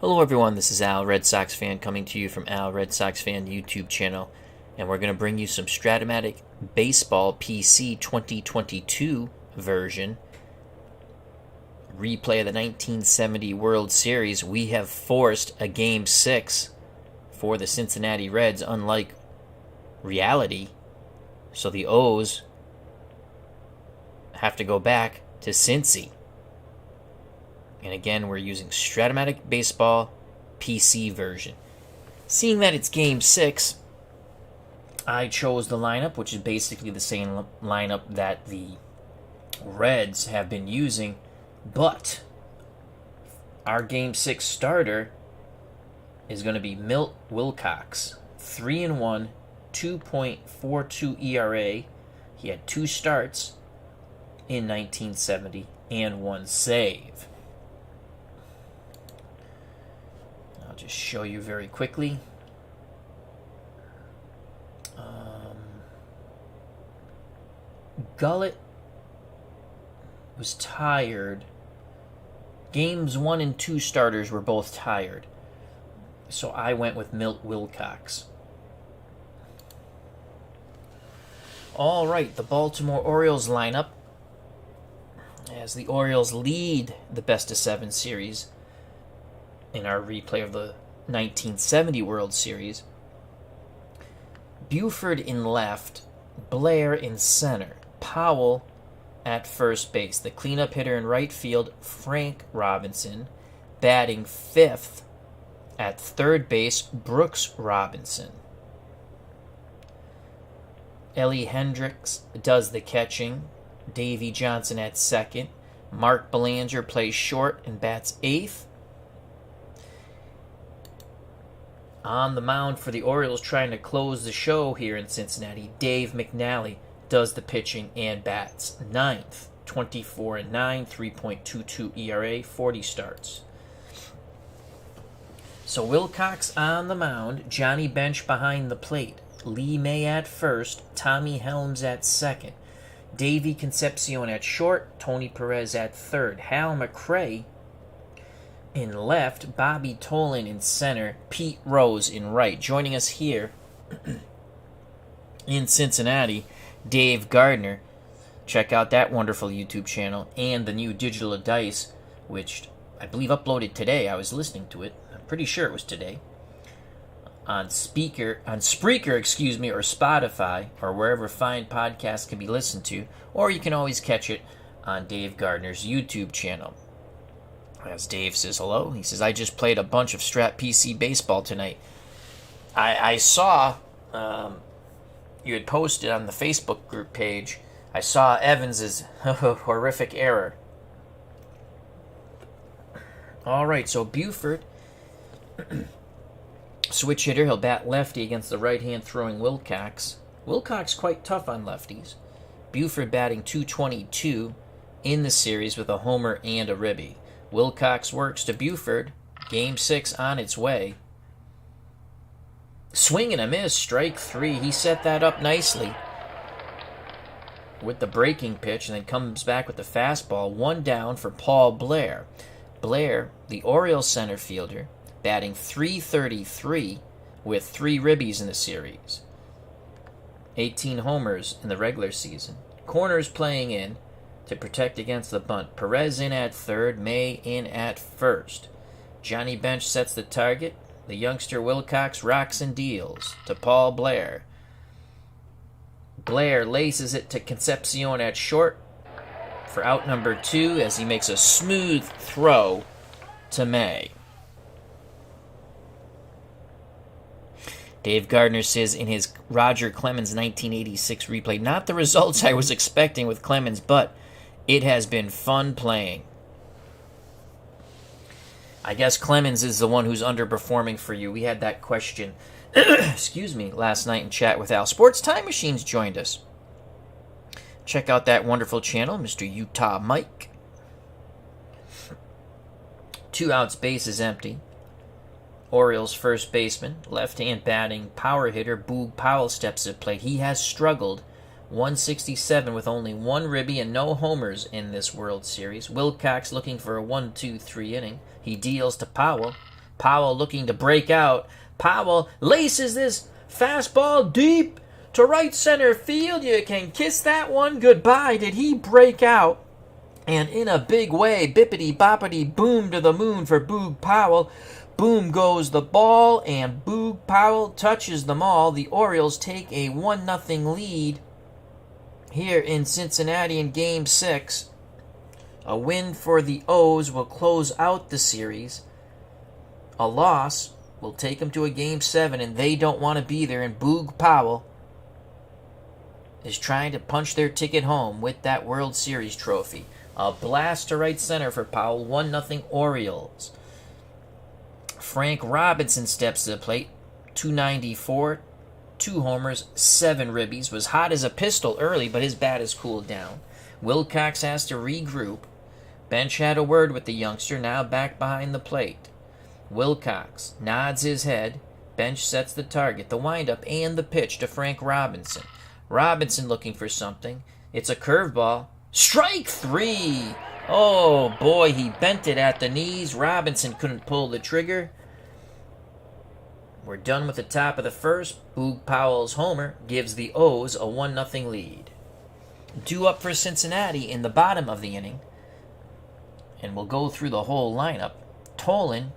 Hello everyone, this is Al, Red Sox fan, coming to you from Al, Red Sox fan YouTube channel, and we're going to bring you some Strat-o-matic Baseball PC 2022 version. Replay of the 1970 World Series. We have forced a Game 6 for the Cincinnati Reds, unlike reality, so the O's have to go back to Cincy. And again, we're using Strat-o-matic Baseball PC version. Seeing that it's Game 6, I chose the lineup, which is basically the same lineup that the Reds have been using, but our Game 6 starter is going to be Milt Wilcox. 3-1, 2.42 ERA. He had 2 starts in 1970 and 1 save. Just show you very quickly. Gullett was tired. Games 1 and 2 starters were both tired, so I went with Milt Wilcox. All right, the Baltimore Orioles lineup, as the Orioles lead the best-of-7 series in our replay of the 1970 World Series. Buford in left, Blair in center, Powell at first base. The cleanup hitter in right field, Frank Robinson. Batting 5th at third base, Brooks Robinson. Ellie Hendricks does the catching. Davey Johnson at second. Mark Belanger plays short and bats 8th. On the mound for the Orioles, trying to close the show here in Cincinnati, Dave McNally does the pitching and bats 9th. 24-9, 3.22 ERA, 40 starts. So Wilcox on the mound, Johnny Bench behind the plate, Lee May at first, Tommy Helms at second, Davey Concepcion at short, Tony Perez at third, Hal McRae in left, Bobby Tolan in center, Pete Rose in right. Joining us here in Cincinnati, Dave Gardner. Check out that wonderful YouTube channel and the new Digital Dice, which I believe uploaded today. I was listening to it. I'm pretty sure it was today. On Spreaker, or Spotify, or wherever fine podcasts can be listened to, or you can always catch it on Dave Gardner's YouTube channel. As Dave says hello, he says, I just played a bunch of Strat PC baseball tonight. I saw you had posted on the Facebook group page, I saw Evans's horrific error. All right, so Buford, switch hitter, he'll bat lefty against the right-hand throwing Wilcox. Wilcox quite tough on lefties. Buford batting .222 in the series with a homer and a ribby. Wilcox works to Buford. Game 6 on its way. Swing and a miss, strike 3. He set that up nicely with the breaking pitch and then comes back with the fastball. 1 down for Paul Blair. Blair, the Orioles center fielder, batting .333 with 3 ribbies in the series. 18 homers in the regular season. Corners playing in to protect against the bunt. Perez in at third, May in at first. Johnny Bench sets the target. The youngster Wilcox rocks and deals to Paul Blair. Blair laces it to Concepcion at short for out number 2 as he makes a smooth throw to May. Dave Gardner says in his Roger Clemens 1986 replay, not the results I was expecting with Clemens, but it has been fun playing. I guess Clemens is the one who's underperforming for you. We had that question, last night in chat with Al. Sports Time Machines joined us. Check out that wonderful channel, Mr. Utah Mike. 2 outs, base is empty. Orioles first baseman, left-hand batting power hitter Boog Powell steps at plate. He has struggled 167 with only 1 ribby and no homers in this World Series. Wilcox looking for a 1-2-3 inning. He deals to Powell. Powell looking to break out. Powell laces this fastball deep to right center field. You can kiss that one goodbye. Did he break out? And in a big way, bippity-boppity boom to the moon for Boog Powell. Boom goes the ball, and Boog Powell touches them all. The Orioles take a 1-0 lead here in Cincinnati in Game 6. A win for the O's will close out the series. A loss will take them to a Game 7, and they don't want to be there. And Boog Powell is trying to punch their ticket home with that World Series trophy. A blast to right center for Powell, 1-0 Orioles. Frank Robinson steps to the plate, 294, 2 homers, 7 ribbies. Was hot as a pistol early, but his bat has cooled down. Wilcox has to regroup. Bench had a word with the youngster, now back behind the plate. Wilcox nods his head. Bench sets the target, the windup, and the pitch to Frank Robinson. Robinson looking for something. It's a curveball. Strike 3! Oh boy, he bent it at the knees. Robinson couldn't pull the trigger. We're done with the top of the first. Boog Powell's homer gives the O's a 1-0 lead. Due up for Cincinnati in the bottom of the inning. And we'll go through the whole lineup. Tolan,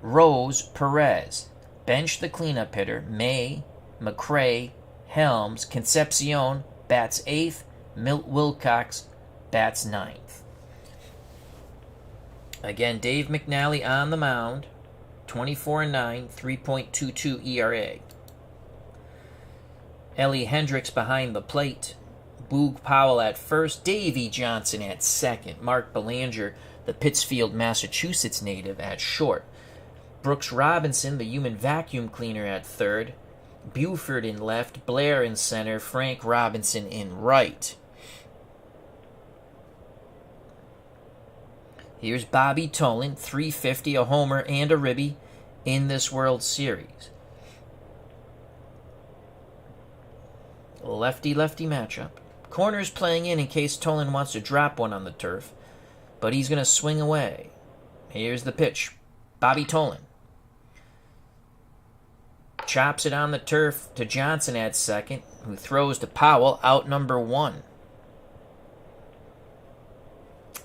Rose, Perez. Bench the cleanup hitter. May, McRae, Helms, Concepcion bats 8th. Milt Wilcox bats 9th. Again, Dave McNally on the mound. 24-9, 3.22 ERA. Ellie Hendricks behind the plate. Boog Powell at first. Davey Johnson at second. Mark Belanger, the Pittsfield, Massachusetts native, at short. Brooks Robinson, the human vacuum cleaner, at third. Buford in left. Blair in center. Frank Robinson in right. Here's Bobby Tolan, 350, a homer, and a ribby in this World Series. Lefty-lefty matchup. Corner's playing in case Tolan wants to drop one on the turf, but he's going to swing away. Here's the pitch. Bobby Tolan chops it on the turf to Johnson at second, who throws to Powell, out number 1.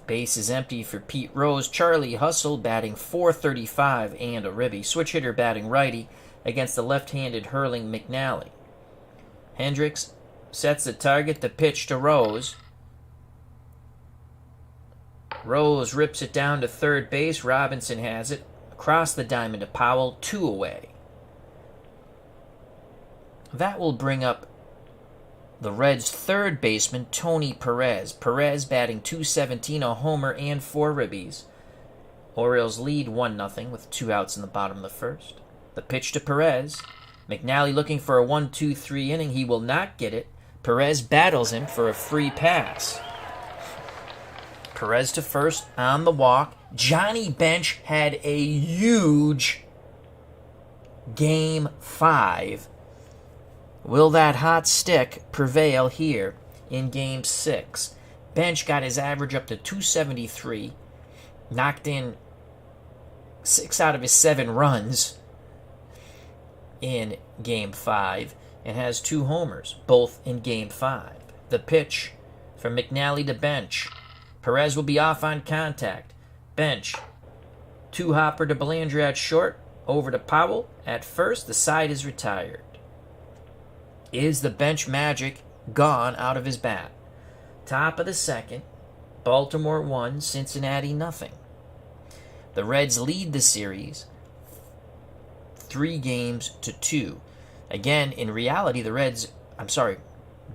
Base is empty for Pete Rose. Charlie Hustle batting .435 and a ribby. Switch hitter batting righty against the left-handed hurling McNally. Hendricks sets the target, the pitch to Rose. Rose rips it down to third base. Robinson has it. Across the diamond to Powell, 2 away. That will bring up the Reds' third baseman, Tony Perez. Perez batting .217, a homer, and 4 ribbies. Orioles lead 1-0 with 2 outs in the bottom of the first. The pitch to Perez. McNally looking for a 1-2-3 inning. He will not get it. Perez battles him for a free pass. Perez to first on the walk. Johnny Bench had a huge Game 5. Will that hot stick prevail here in Game 6? Bench got his average up to .273, knocked in 6 out of his 7 runs in Game 5, and has 2 homers, both in Game 5. The pitch from McNally to Bench. Perez will be off on contact. Bench, 2-hopper to Belanger at short, over to Powell at first. The side is retired. Is the Bench magic gone out of his bat? Top of the second, Baltimore 1, Cincinnati 0. The Reds lead the series 3-2. Again, in reality,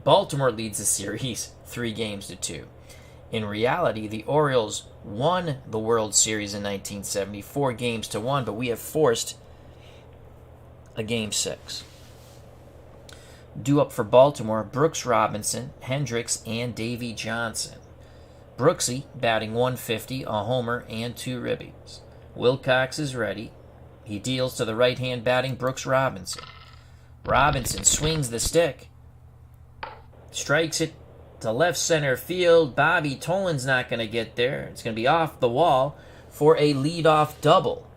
Baltimore leads the series 3-2. In reality, the Orioles won the World Series in 1970, 4-1, but we have forced a Game 6. Due up for Baltimore, Brooks Robinson, Hendricks, and Davey Johnson. Brooksy batting .150, a homer, and 2 ribbies. Wilcox is ready. He deals to the right-hand batting Brooks Robinson. Robinson swings the stick. Strikes it to left center field. Bobby Tolan's not going to get there. It's going to be off the wall for a leadoff double.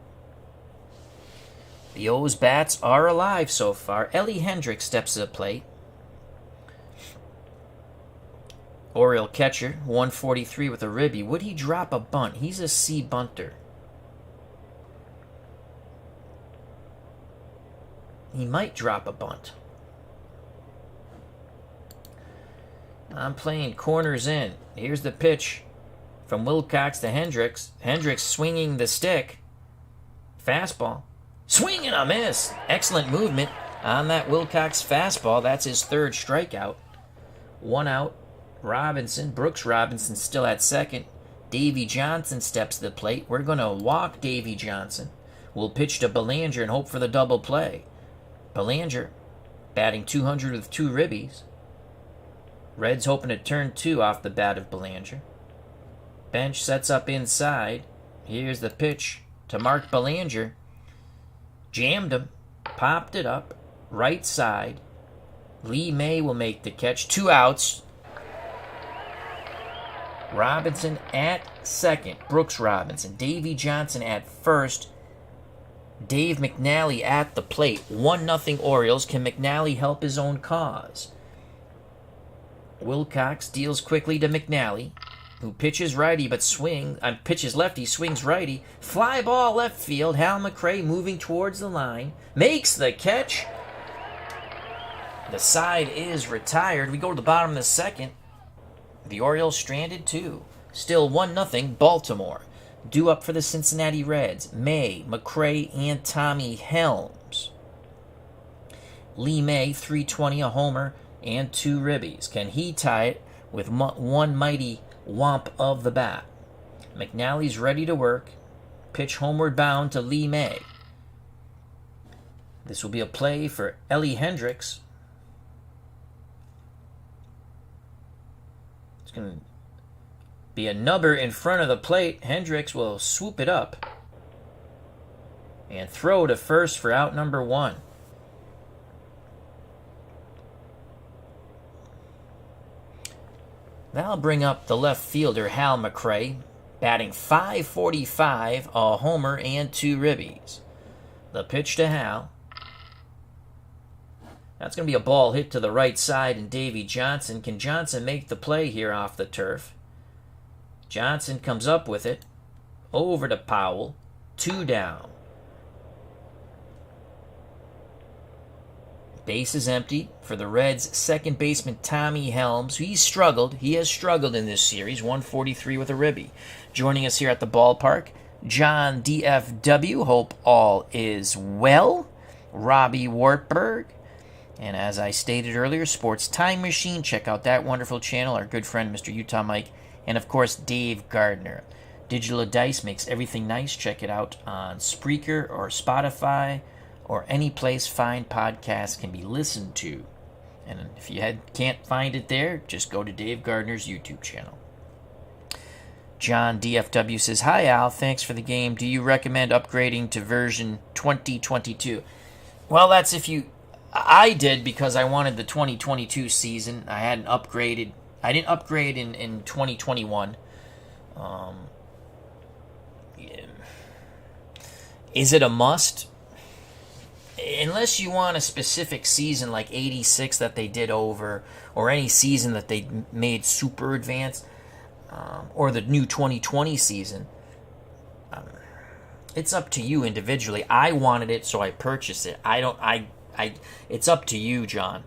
The O's bats are alive so far. Ellie Hendricks steps to the plate. Oriole catcher, 143 with a ribby. Would he drop a bunt? He's a C bunter. He might drop a bunt. I'm playing corners in. Here's the pitch from Wilcox to Hendricks. Hendricks swinging the stick. Fastball. Swing and a miss. Excellent movement on that Wilcox fastball. That's his third strikeout. 1 out. Brooks Robinson still at second. Davy Johnson steps to the plate. We're going to walk Davy Johnson. We'll pitch to Belanger and hope for the double play. Belanger batting 200 with 2 ribbies. Reds hoping to turn 2 off the bat of Belanger. Bench sets up inside. Here's the pitch to Mark Belanger. Jammed him. Popped it up. Right side. Lee May will make the catch. 2 outs. Robinson at second. Brooks Robinson. Davy Johnson at first. Dave McNally at the plate. 1-0 Orioles. Can McNally help his own cause? Wilcox deals quickly to McNally, who pitches righty but pitches lefty, swings righty. Fly ball left field. Hal McRae moving towards the line. Makes the catch. The side is retired. We go to the bottom of the second. The Orioles stranded 2. Still 1-0 Baltimore. Due up for the Cincinnati Reds. May, McRae, and Tommy Helms. Lee May, 320, a homer, and 2 ribbies. Can he tie it with one mighty whomp of the bat? McNally's ready to work. Pitch homeward bound to Lee May. This will be a play for Ellie Hendricks. It's going to be a nubber in front of the plate. Hendricks will swoop it up and throw to first for out number 1. That'll bring up the left fielder, Hal McRae, batting .545, a homer, and 2 ribbies. The pitch to Hal. That's going to be a ball hit to the right side, and Davy Johnson. Can Johnson make the play here off the turf? Johnson comes up with it. Over to Powell. 2 down. Base is empty for the Reds' second baseman, Tommy Helms. He has struggled in this series. 143 with a ribby. Joining us here at the ballpark, John DFW. Hope all is well. Robbie Wartburg. And as I stated earlier, Sports Time Machine. Check out that wonderful channel. Our good friend, Mr. Utah Mike. And, of course, Dave Gardner. Digital Dice makes everything nice. Check it out on Spreaker or Spotify or any place fine podcasts can be listened to. And if you can't find it there, just go to Dave Gardner's YouTube channel. John DFW says, "Hi, Al. Thanks for the game. Do you recommend upgrading to version 2022? Well, that's if you... I did because I wanted the 2022 season. I hadn't upgraded. I didn't upgrade in 2021. Is it a must? Unless you want a specific season like 86 that they did over, or any season that they made super advanced, or the new 2020 season, it's up to you individually. I wanted it, so I purchased it. It's up to you, John.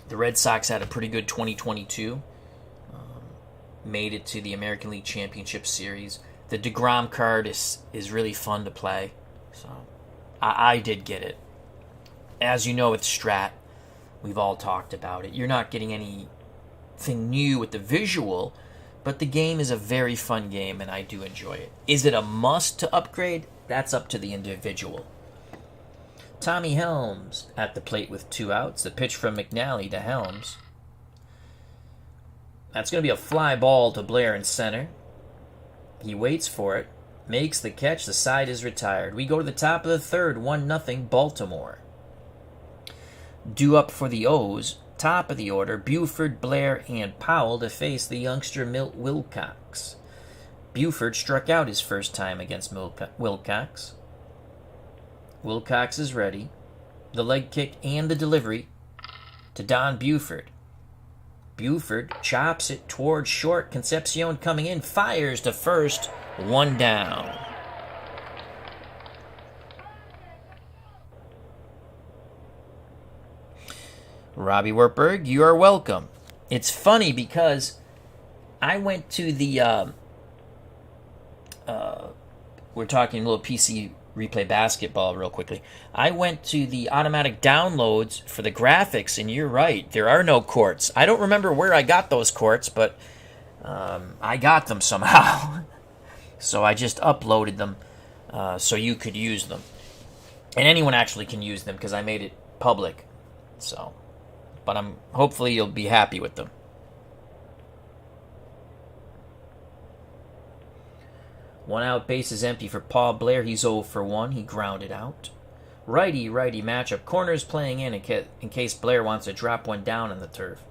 The Red Sox had a pretty good 2022. Made it to the American League Championship Series. The DeGrom card is really fun to play. So I did get it. As you know, with Strat, we've all talked about it. You're not getting anything new with the visual, but the game is a very fun game, and I do enjoy it. Is it a must to upgrade? That's up to the individual. Tommy Helms at the plate with 2 outs. The pitch from McNally to Helms. That's going to be a fly ball to Blair in center. He waits for it. Makes the catch. The side is retired. We go to the top of the third. 1-0 Baltimore. Due up for the O's. Top of the order. Buford, Blair, and Powell to face the youngster Milt Wilcox. Buford struck out his first time against Wilcox. Wilcox is ready. The leg kick and the delivery to Don Buford. Buford chops it towards short. Concepcion coming in, fires to first. 1 down. Robbie Wertberg, you are welcome. It's funny because I went to the we're talking a little PC replay basketball real quickly. I went to the automatic downloads for the graphics, and you're right, there are no courts. I don't remember where I got those courts, but I got them somehow. So I just uploaded them so you could use them. And anyone actually can use them because I made it public. So, but hopefully you'll be happy with them. One out, base is empty for Paul Blair. He's 0 for 1. He grounded out. Righty-righty matchup. Corners playing in case Blair wants to drop one down on the turf.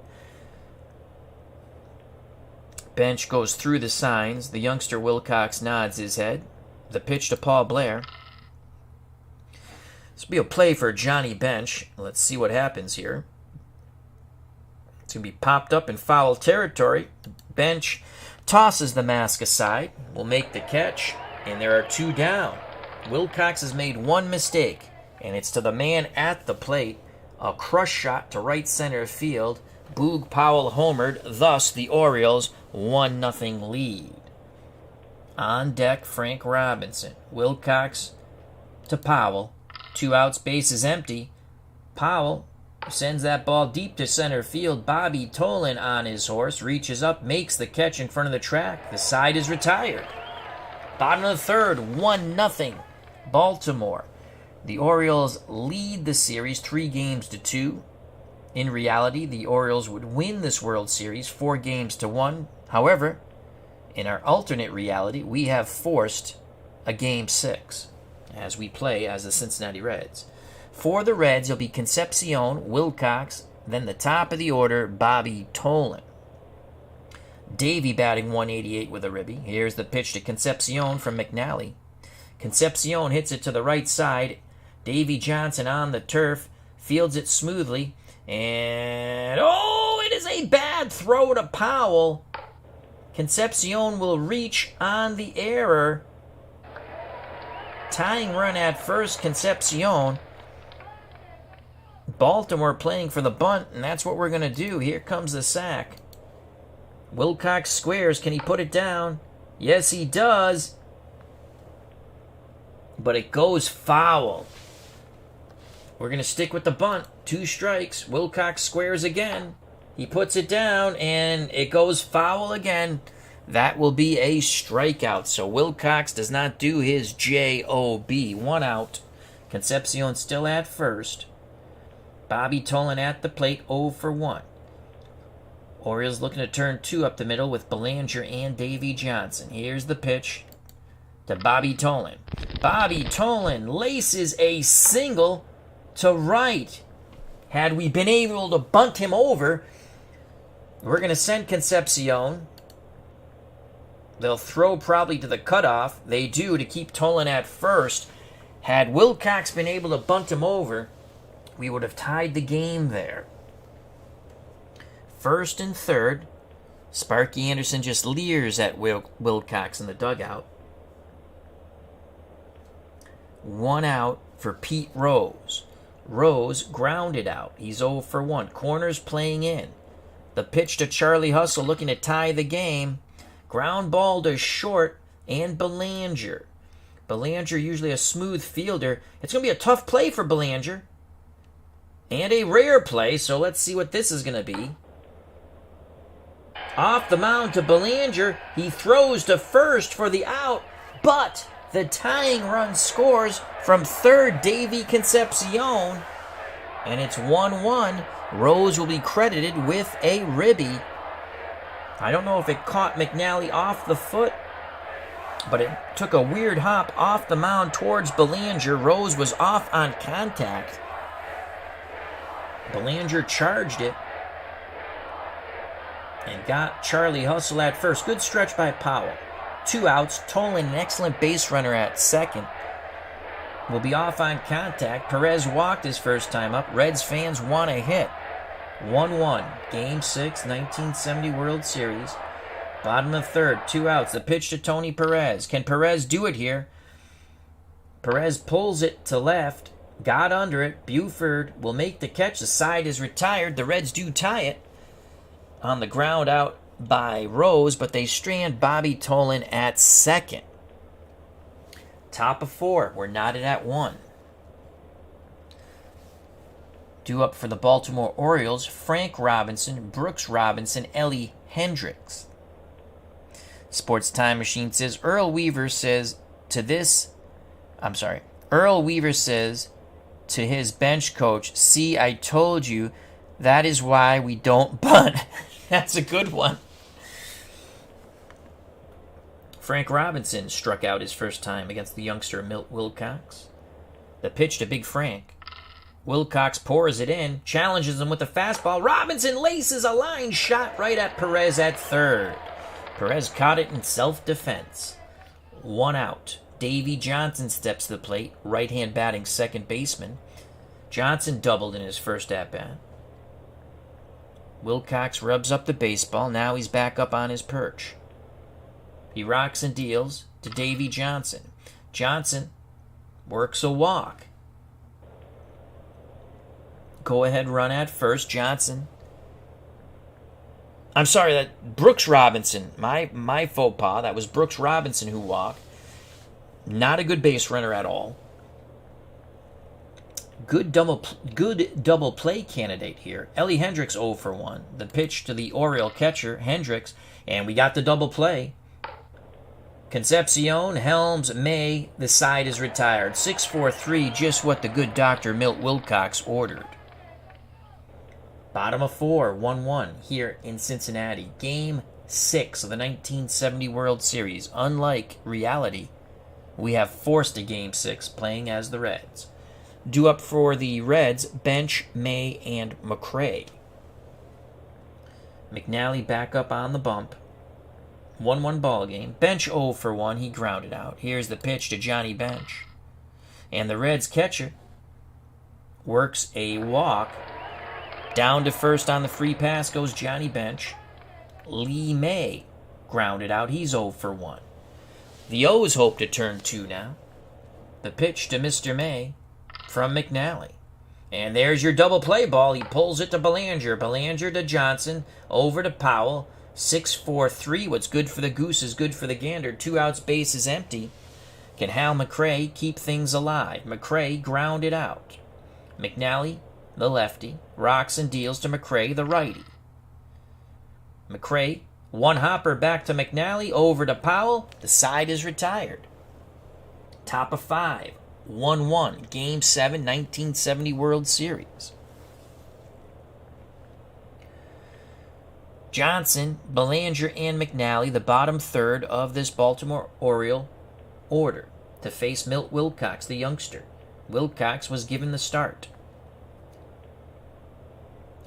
Bench goes through the signs. The youngster Wilcox nods his head. The pitch to Paul Blair. This will be a play for Johnny Bench. Let's see what happens here. It's going to be popped up in foul territory. Bench tosses the mask aside, will make the catch, and there are 2 down. Wilcox has made one mistake, and it's to the man at the plate. A crush shot to right center field. Boog Powell homered, thus the Orioles 1-0 lead. On deck, Frank Robinson. Wilcox to Powell. 2 outs, base is empty. Powell sends that ball deep to center field. Bobby Tolan on his horse, reaches up, makes the catch in front of the track. The side is retired. Bottom of the third, 1-0 Baltimore. The Orioles lead the series 3-2. In reality, the Orioles would win this World Series 4-1. However, in our alternate reality, we have forced a Game 6 as we play as the Cincinnati Reds. For the Reds, it'll be Concepcion, Wilcox, then the top of the order, Bobby Tolan. Davey batting 188 with a ribby. Here's the pitch to Concepcion from McNally. Concepcion hits it to the right side. Davey Johnson on the turf, fields it smoothly, and it is a bad throw to Powell. Concepcion will reach on the error. Tying run at first, Concepcion. Baltimore playing for the bunt, and that's what we're going to do. Here comes the sack. Wilcox squares. Can he put it down? Yes, he does. But it goes foul. We're going to stick with the bunt. 2 strikes. Wilcox squares again. He puts it down, and it goes foul again. That will be a strikeout. So Wilcox does not do his job. 1 out. Concepcion still at first. Bobby Tolan at the plate, 0 for 1. Orioles looking to turn 2 up the middle with Belanger and Davey Johnson. Here's the pitch to Bobby Tolan. Bobby Tolan laces a single to right. Had we been able to bunt him over, we're going to send Concepcion. They'll throw probably to the cutoff. They do to keep Tolan at first. Had Wilcox been able to bunt him over, we would have tied the game there. First and third. Sparky Anderson just leers at Wilcox in the dugout. 1 out for Pete Rose. Rose grounded out. He's 0 for 1. Corners playing in. The pitch to Charlie Hustle looking to tie the game. Ground ball to short and Belanger. Belanger usually a smooth fielder. It's going to be a tough play for Belanger. And a rare play, so let's see what this is going to be. Off the mound to Belanger. He throws to first for the out, but the tying run scores from third, Davey Concepcion. And it's 1-1. Rose will be credited with a ribby. I don't know if it caught McNally off the foot, but it took a weird hop off the mound towards Belanger. Rose was off on contact. Belanger charged it and got Charlie Hustle at first. Good stretch by Powell. 2 outs. Tolan, an excellent base runner at second, will be off on contact. Perez walked his first time up. Reds fans want a hit. 1-1. Game 6, 1970 World Series. Bottom of third, 2 outs. The pitch to Tony Perez. Can Perez do it here? Perez pulls it to left. Got under it. Buford will make the catch. The side is retired. The Reds do tie it on the ground out by Rose, but they strand Bobby Tolan at second. Top of 4. We're knotted at 1. Due up for the Baltimore Orioles, Frank Robinson, Brooks Robinson, Ellie Hendricks. Sports Time Machine says, Earl Weaver says to his bench coach, "See, I told you, that is why we don't bunt." That's a good one. Frank Robinson struck out his first time against the youngster Milt Wilcox. The pitch to Big Frank. Wilcox pours it in, challenges him with a fastball. Robinson laces a line shot right at Perez at third. Perez caught it in self-defense. 1 out. Davey Johnson steps to the plate, right-hand batting second baseman. Johnson doubled in his first at-bat. Wilcox rubs up the baseball. Now he's back up on his perch. He rocks and deals to Davey Johnson. Johnson works a walk. Go-ahead run at first. Johnson. I'm sorry, that Brooks Robinson. My faux pas. That was Brooks Robinson who walked. Not a good base runner at all. Good double play candidate here. Ellie Hendricks 0 for 1. The pitch to the Oriole catcher, Hendricks, and we got the double play. Concepcion, Helms, May, the side is retired. 6-4-3, just what the good doctor Milt Wilcox ordered. Bottom of 4, 1-1 here in Cincinnati. Game 6 of the 1970 World Series. Unlike reality, we have forced a Game 6 playing as the Reds. Due up for the Reds, bench, May, and McRae. McNally back up on the bump. 1-1 ball game. Bench 0 for 1. He grounded out. Here's the pitch to Johnny Bench. And the Reds catcher works a walk. Down to first on the free pass goes Johnny Bench. Lee May grounded out. He's 0 for 1. The O's hope to turn 2 now. The pitch to Mr. May from McNally. And there's your double play ball. He pulls it to Belanger. Belanger to Johnson. Over to Powell. 6-4-3. What's good for the goose is good for the gander. 2 outs, base is empty. Can Hal McRae keep things alive? McRae grounded out. McNally, the lefty, rocks and deals to McRae, the righty. McRae, 1 hopper back to McNally, over to Powell. The side is retired. Top of 5, 1-1, Game 7, 1970 World Series. Johnson, Belanger, and McNally, the bottom third of this Baltimore Oriole order, to face Milt Wilcox, the youngster. Wilcox was given the start,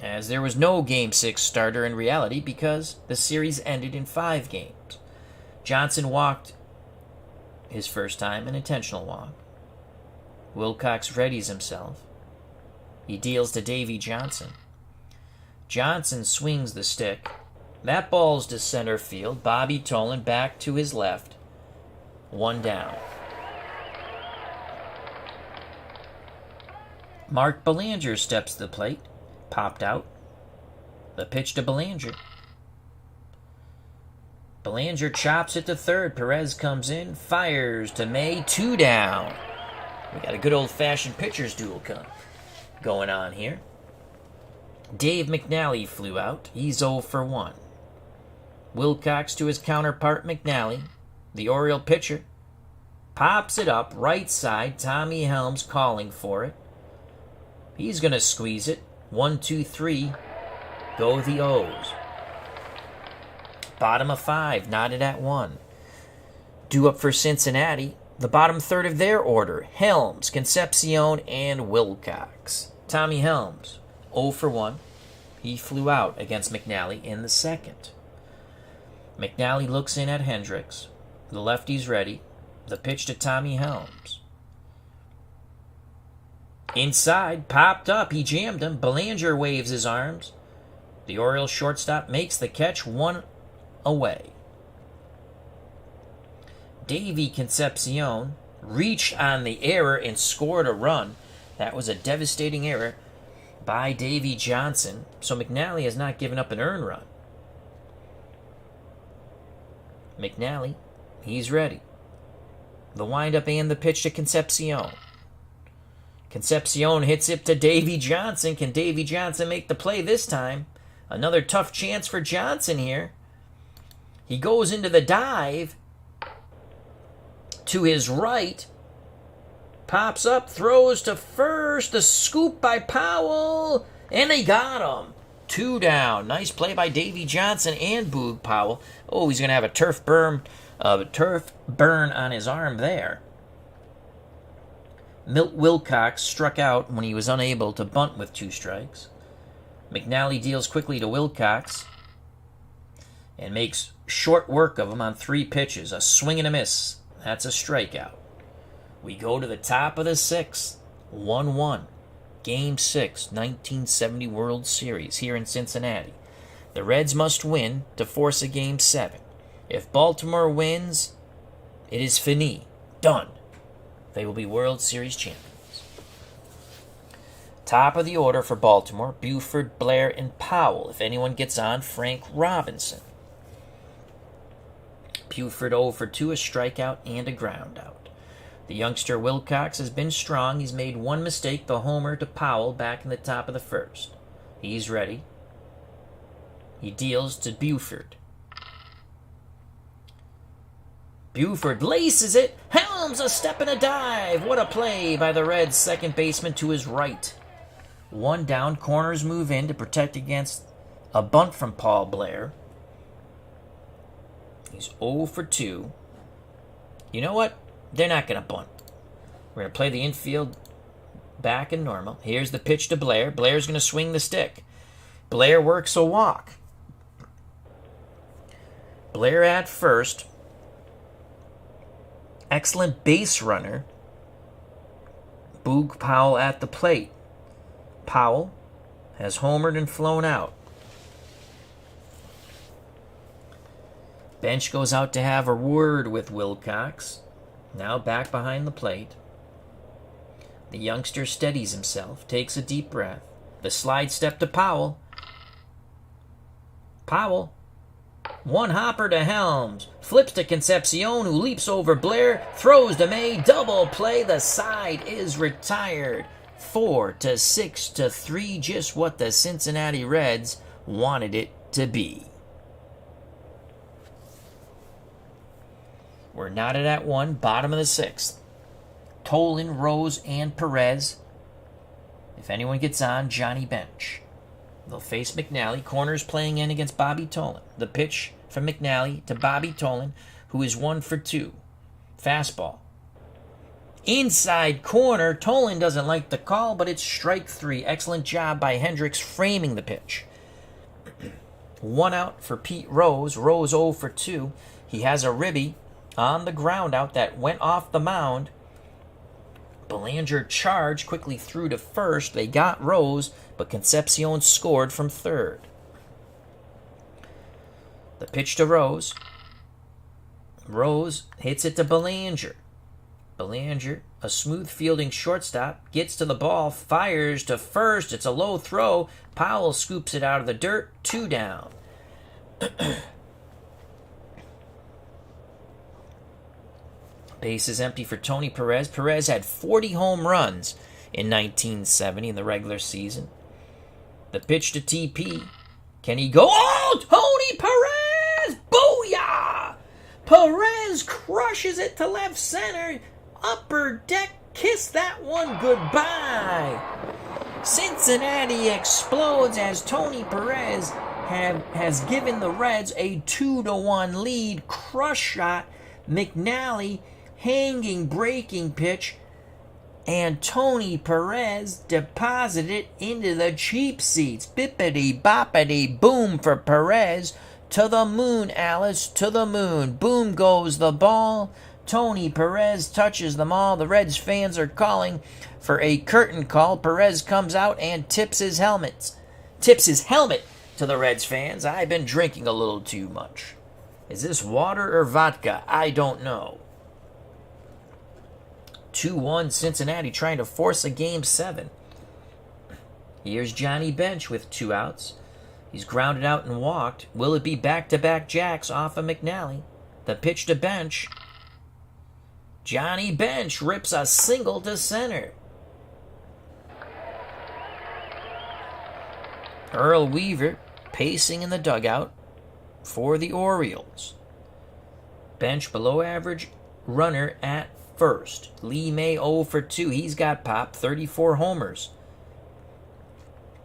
as there was no Game 6 starter in reality because the series ended in 5 games. Johnson walked his first time, an intentional walk. Wilcox readies himself. He deals to Davey Johnson. Johnson swings the stick. That ball's to center field. Bobby Tolan back to his left. 1 down. Mark Belanger steps to the plate. Popped out. The pitch to Belanger. Belanger chops it to third. Perez comes in. Fires to May. 2 down. We got a good old-fashioned pitcher's duel going on here. Dave McNally flew out. He's 0 for 1. Wilcox to his counterpart McNally. The Oriole pitcher pops it up. Right side. Tommy Helms calling for it. He's going to squeeze it. 1, 2, 3. Go the O's. Bottom of 5. Knotted at 1. Due up for Cincinnati. The bottom third of their order. Helms, Concepcion, and Wilcox. Tommy Helms, 0 for 1. He flew out against McNally in the second. McNally looks in at Hendricks. The lefty's ready. The pitch to Tommy Helms. Inside, popped up. He jammed him. Belanger waves his arms. The Orioles shortstop makes the catch, 1 away. Davy Concepcion reached on the error and scored a run. That was a devastating error by Davy Johnson. So McNally has not given up an earned run. McNally, he's ready. The windup and the pitch to Concepcion. Concepcion hits it to Davy Johnson. Can Davy Johnson make the play this time? Another tough chance for Johnson here. He goes into the dive. To his right. Pops up, throws to first. The scoop by Powell. And they got him. 2 down. Nice play by Davy Johnson and Boog Powell. Oh, he's going to have a turf burn on his arm there. Milt Wilcox struck out when he was unable to bunt with 2 strikes. McNally deals quickly to Wilcox and makes short work of him on 3 pitches. A swing and a miss. That's a strikeout. We go to the top of the 6th. 1-1. Game 6, 1970 World Series here in Cincinnati. The Reds must win to force a Game 7. If Baltimore wins, it is fini. Done. They will be World Series champions. Top of the order for Baltimore, Buford, Blair, and Powell. If anyone gets on, Frank Robinson. Buford 0 for 2, a strikeout and a groundout. The youngster Wilcox has been strong. He's made 1 mistake, the homer to Powell back in the top of the 1st. He's ready. He deals to Buford. Buford laces it. Helms a step and a dive. What a play by the Reds' second baseman to his right. 1 down. Corners move in to protect against a bunt from Paul Blair. He's 0 for 2. You know what? They're not going to bunt. We're going to play the infield back in normal. Here's the pitch to Blair. Blair's going to swing the stick. Blair works a walk. Blair at first. Excellent base runner. Boog Powell at the plate. Powell has homered and flown out. Bench goes out to have a word with Wilcox. Now back behind the plate. The youngster steadies himself, takes a deep breath. The slide step to Powell. Powell. 1 hopper to Helms. Flips to Concepcion, who leaps over Blair. Throws to May. Double play. The side is retired. 4-6-3. Just what the Cincinnati Reds wanted it to be. We're knotted at 1, bottom of the 6th. Tolan, Rose, and Perez. If anyone gets on, Johnny bench. They'll face McNally. Corners playing in against Bobby Tolan. The pitch from McNally to Bobby Tolan, who is 1 for 2. Fastball. Inside corner. Tolan doesn't like the call, but it's strike 3. Excellent job by Hendricks framing the pitch. 1 out for Pete Rose. Rose 0 for 2. He has a ribby on the ground out that went off the mound. Belanger charged, quickly threw to first. They got Rose, but Concepcion scored from third. The pitch to Rose. Rose hits it to Belanger. Belanger, a smooth fielding shortstop, gets to the ball, fires to first. It's a low throw. Powell scoops it out of the dirt. 2 down. Base is empty for Tony Perez. Perez had 40 home runs in 1970 in the regular season. The pitch to TP. Can he go? Oh, Tony Perez! Booyah! Perez crushes it to left center. Upper deck, kiss that one goodbye. Cincinnati explodes as Tony Perez has given the Reds a 2-1 lead. Crush shot. McNally hanging breaking pitch, and Tony Perez deposited it into the cheap seats. Bippity boppity boom for Perez. To the moon, Alice, to the moon. Boom goes the ball. Tony Perez touches them all. The Reds fans are calling for a curtain call. Perez comes out and tips his helmet to the Reds fans. I've been drinking a little too much. Is this water or vodka? I don't know. 2-1 Cincinnati trying to force a Game 7. Here's Johnny Bench with 2 outs. He's grounded out and walked. Will it be back-to-back jacks off of McNally? The pitch to Bench. Johnny Bench rips a single to center. Earl Weaver pacing in the dugout for the Orioles. Bench below average runner at first. Lee May 0 for 2. He's got pop, 34 homers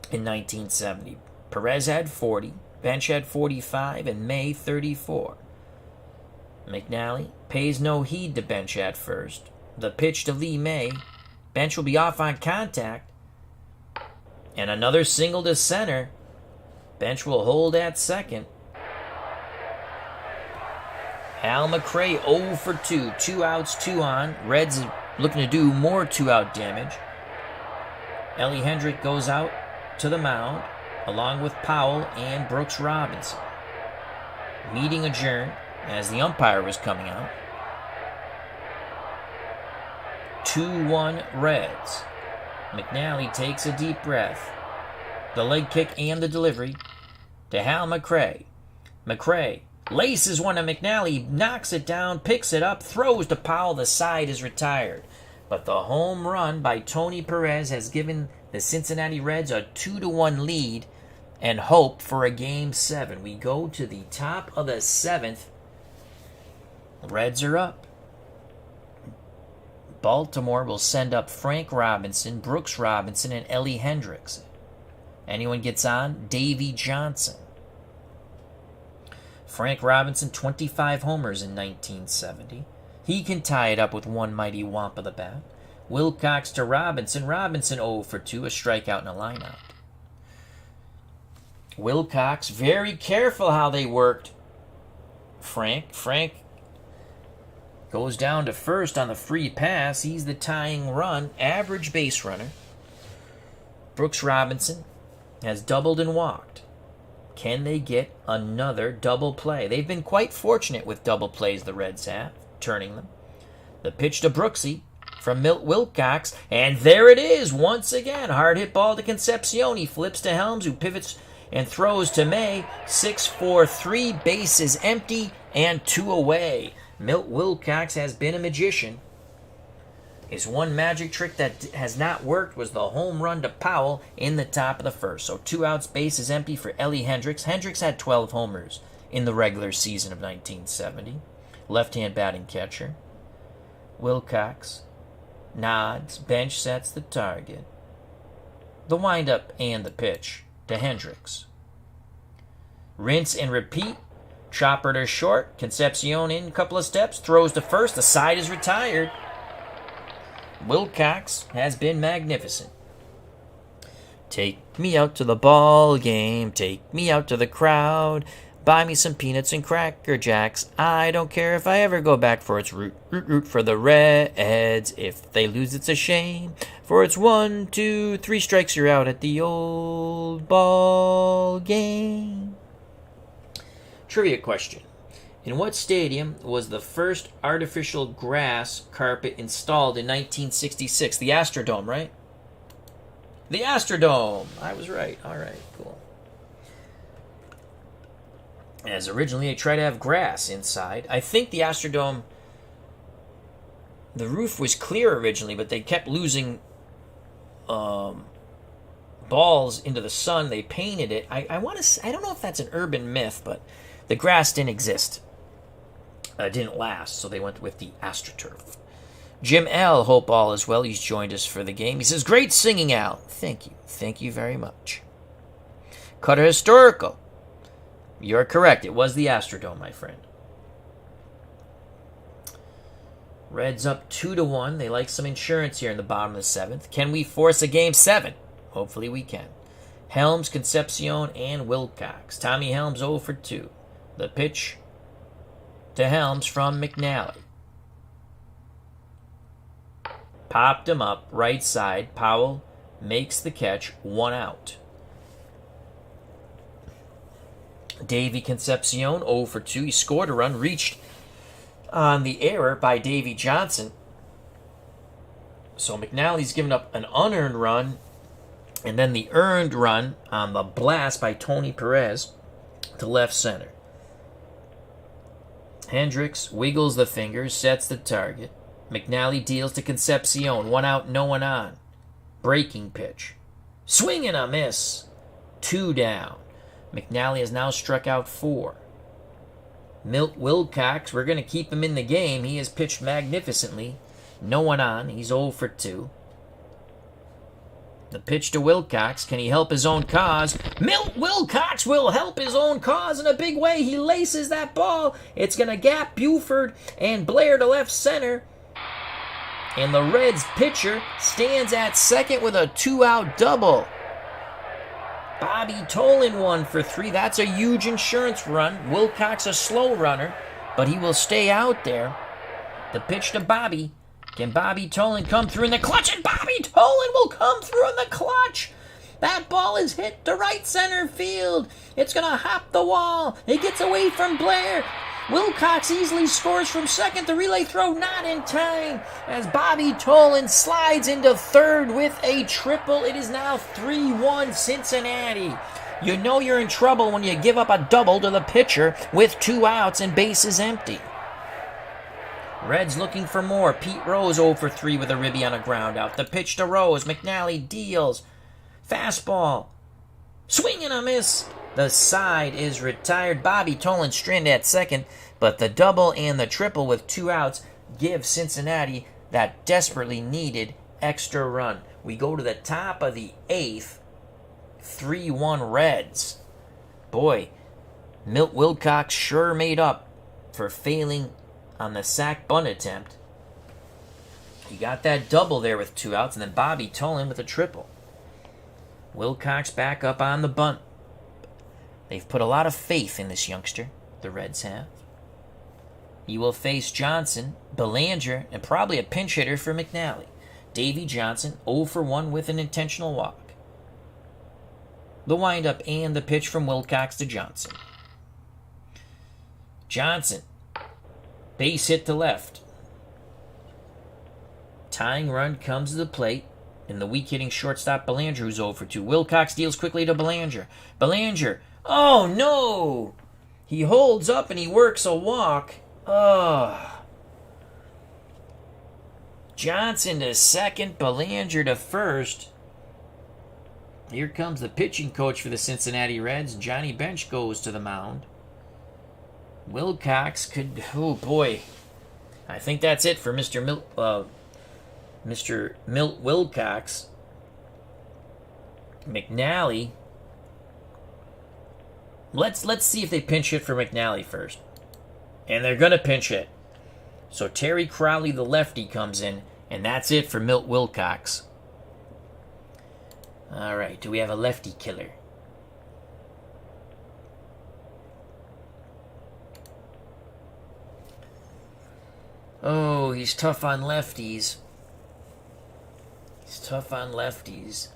in 1970. Perez had 40, Bench had 45, and May 34. McNally pays no heed to Bench at first. The pitch to Lee May. Bench will be off on contact. And another single to center. Bench will hold at second. Al McRae 0 for 2. 2 outs, 2 on. Reds looking to do more 2-out damage. Ellie Hendrick goes out to the mound, along with Powell and Brooks Robinson. Meeting adjourned as the umpire was coming out. 2-1 Reds. McNally takes a deep breath. The leg kick and the delivery to Hal McRae. McRae laces one to McNally, knocks it down, picks it up, throws to Powell. The side is retired. But the home run by Tony Perez has given the Cincinnati Reds a 2-1 lead and hope for a Game 7. We go to the top of the 7th. Reds are up. Baltimore will send up Frank Robinson, Brooks Robinson, and Ellie Hendricks. Anyone gets on? Davey Johnson. Frank Robinson, 25 homers in 1970. He can tie it up with one mighty whomp of the bat. Wilcox to Robinson. Robinson 0 for 2, a strikeout and a lineout. Wilcox, very careful how they worked Frank. Frank goes down to first on the free pass. He's the tying run, average base runner. Brooks Robinson has doubled and walked. Can they get another double play? They've been quite fortunate with double plays, the Reds have, turning them. The pitch to Brooksy from Milt Wilcox, and there it is once again. Hard hit ball to Concepcion. He flips to Helms, who pivots and throws to May. 6-4-3, bases empty, and 2 away. Milt Wilcox has been a magician. His one magic trick that has not worked was the home run to Powell in the top of the first. So 2 outs, bases empty for Ellie Hendricks. Hendricks had 12 homers in the regular season of 1970. Left-hand batting catcher. Wilcox nods. Bench sets the target. The windup and the pitch to Hendricks. Rinse and repeat. Chopper to short. Concepcion in a couple of steps. Throws to first. The side is retired. Wilcox has been magnificent. Take me out to the ball game. Take me out to the crowd. Buy me some peanuts and Cracker Jacks. I don't care if I ever go back for its root for the Reds. If they lose, it's a shame. For it's 1, 2, 3 strikes, you're out at the old ball game. Trivia question. In what stadium was the first artificial grass carpet installed in 1966? The Astrodome, right? The Astrodome. I was right. All right, cool. As originally, they tried to have grass inside. I think the Astrodome, the roof was clear originally, but they kept losing balls into the sun. They painted it. I don't know if that's an urban myth, but the grass didn't exist. Didn't last, so they went with the AstroTurf. Jim L., hope all is well. He's joined us for the game. He says, great singing, Al. Thank you. Thank you very much. Cutter Historical. You're correct. It was the Astrodome, my friend. Reds up 2-1. They like some insurance here in the bottom of the 7th. Can we force a Game 7? Hopefully we can. Helms, Concepcion, and Wilcox. Tommy Helms 0 for 2. The pitch to Helms from McNally. Popped him up, right side. Powell makes the catch, 1 out. Davy Concepcion, 0 for 2. He scored a run, reached on the error by Davy Johnson. So McNally's given up an unearned run, and then the earned run on the blast by Tony Perez to left center. Hendricks wiggles the fingers, sets the target. McNally deals to Concepcion, 1 out, no one on. Breaking pitch. Swing and a miss. 2 down. McNally has now struck out 4. Milt Wilcox, we're going to keep him in the game. He has pitched magnificently. No one on. He's 0 for 2. The pitch to Wilcox. Can he help his own cause? Milt Wilcox will help his own cause in a big way. He laces that ball. It's going to gap Buford and Blair to left center. And the Reds pitcher stands at second with a 2-out double. Bobby Tolan 1 for 3. That's a huge insurance run. Wilcox a slow runner, but he will stay out there. The pitch to Bobby. Can Bobby Tolan come through in the clutch? And Bobby Tolan will come through in the clutch. That ball is hit to right center field. It's going to hop the wall. It gets away from Blair. Wilcox easily scores from second. The relay throw not in time as Bobby Tolan slides into third with a triple. It is now 3-1 Cincinnati. You know you're in trouble when you give up a double to the pitcher with 2 outs and bases empty. Reds looking for more. Pete Rose 0 for 3 with a ribby on a ground out. The pitch to Rose. McNally deals. Fastball. Swing and a miss. The side is retired. Bobby Tolan stranded at second, but the double and the triple with 2 outs give Cincinnati that desperately needed extra run. We go to the top of the 8th. 3-1 Reds. Boy, Milt Wilcox sure made up for failing on the sac bunt attempt. He got that double there with 2 outs, and then Bobby Tolan with a triple. Wilcox back up on the bunt. They've put a lot of faith in this youngster, the Reds have. He will face Johnson, Belanger, and probably a pinch hitter for McNally. Davy Johnson, 0 for 1 with an intentional walk. The windup and the pitch from Wilcox to Johnson. Johnson, base hit to left. Tying run comes to the plate, and the weak-hitting shortstop Belanger, who's 0 for 2. Wilcox deals quickly to Belanger. Belanger, oh no! He holds up and he works a walk. Johnson to second, Belanger to first. Here comes the pitching coach for the Cincinnati Reds. Johnny Bench goes to the mound. Wilcox could... Oh, boy. I think that's it for Mr. Milt Wilcox. McNally. Let's see if they pinch hit for McNally first. And they're going to pinch hit. So Terry Crowley, the lefty, comes in. And that's it for Milt Wilcox. All right, do we have a lefty killer? Oh, he's tough on lefties. He's tough on lefties.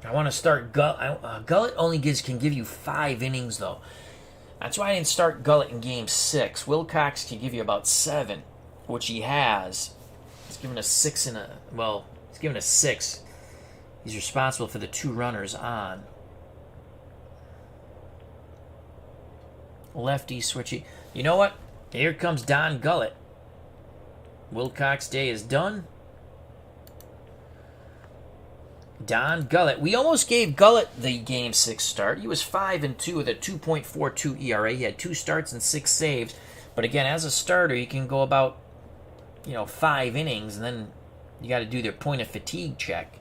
I want to start Gullett. Gullett only can give you 5 innings, though. That's why I didn't start Gullett in Game 6. Wilcox can give you about 7, which he has. He's given us 6 he's given us 6. He's responsible for the 2 runners on. Lefty, switchy. You know what? Here comes Don Gullett. Wilcox Day is done. Don Gullett. We almost gave Gullett the Game 6 start. He was 5-2 with a 2.42 ERA. He had 2 starts and 6 saves. But again, as a starter, you can go about, 5 innings, and then you got to do their point of fatigue check.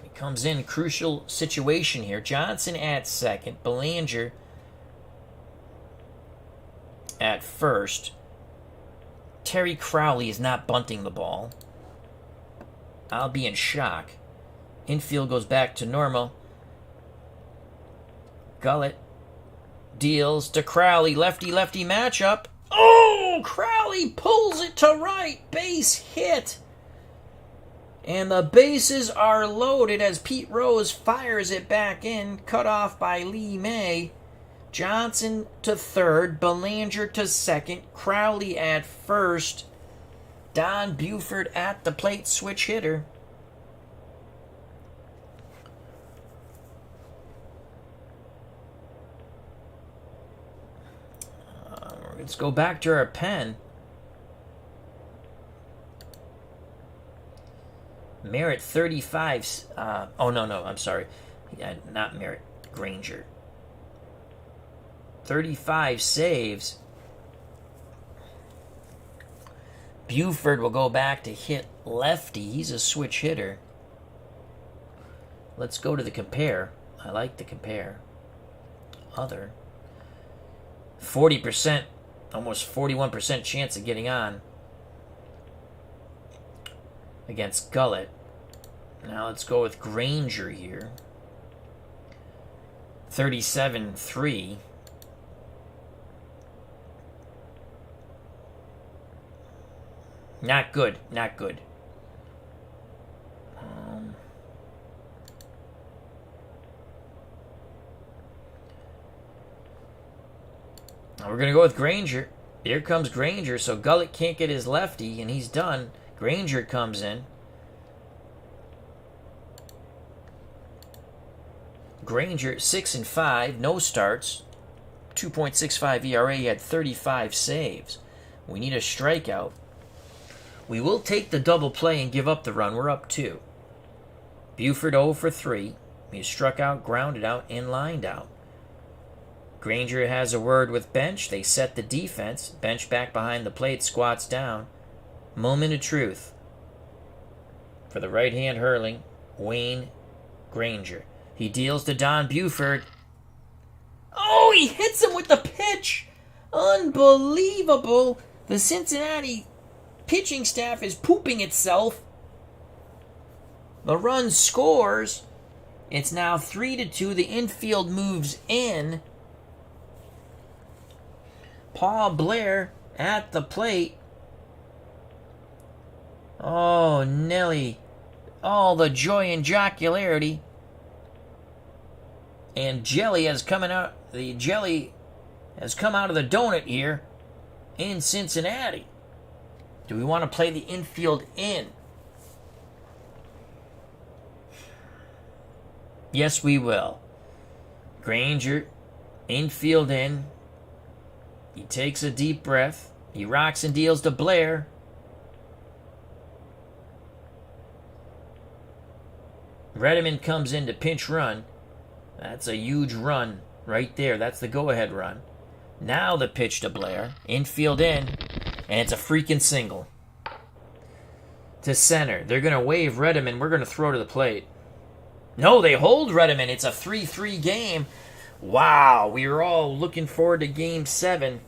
He comes in, crucial situation here. Johnson at second. Belanger at first. Terry Crowley is not bunting the ball. I'll be in shock. Infield goes back to normal. Gullett deals to Crowley. Lefty-lefty matchup. Oh! Crowley pulls it to right. Base hit. And the bases are loaded as Pete Rose fires it back in. Cut off by Lee May. Johnson to third. Belanger to second. Crowley at first. Don Buford at the plate, switch hitter. Let's go back to our pen. Merritt 35. I'm sorry. Yeah, not Merritt. Granger. 35 saves. Buford will go back to hit lefty. He's a switch hitter. Let's go to the compare. I like the compare. Other. 40%, almost 41% chance of getting on against Gullett. Now let's go with Granger here. 37-3. Not good. Not good. We're going to go with Granger. Here comes Granger, so Gullett can't get his lefty, and he's done. Granger comes in. Granger, 6-5, no starts. 2.65 ERA, he had 35 saves. We need a strikeout. We will take the double play and give up the run. We're up 2. Buford 0 for 3. He struck out, grounded out, and lined out. Granger has a word with bench. They set the defense. Bench back behind the plate, squats down. Moment of truth. For the right hand hurling, Wayne Granger. He deals to Don Buford. Oh, he hits him with the pitch. Unbelievable. The Cincinnati pitching staff is pooping itself. The run scores. It's now 3-2. The infield moves in. Paul Blair at the plate. Oh, Nelly. All the joy and jocularity. And jelly has come out. The jelly has come out of the donut here in Cincinnati. Do we want to play the infield in? Yes, we will. Granger, infield in. He takes a deep breath. He rocks and deals to Blair. Reddiman comes in to pinch run. That's a huge run right there. That's the go-ahead run. Now the pitch to Blair. Infield in. And it's a freaking single. To center. They're going to wave Reddiman. We're going to throw to the plate. No, they hold Reddiman. It's a 3-3 game. Wow, we were all looking forward to Game 7.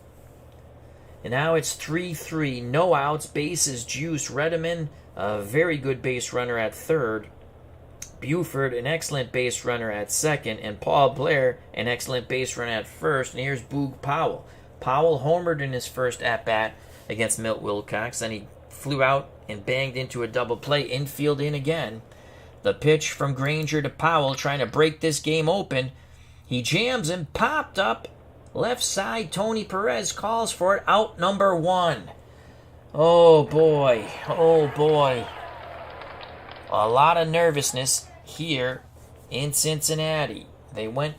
And now it's 3-3. No outs, bases juiced. Reddiman, a very good base runner at third. Buford, an excellent base runner at second. And Paul Blair, an excellent base runner at first. And here's Boog Powell. Powell homered in his first at-bat against Milt Wilcox. Then he flew out and banged into a double play. Infield in again. The pitch from Granger to Powell, trying to break this game open. He jams him, popped up, left side. Tony Perez calls for it, out number 1. Oh boy, oh boy. A lot of nervousness here in Cincinnati. They went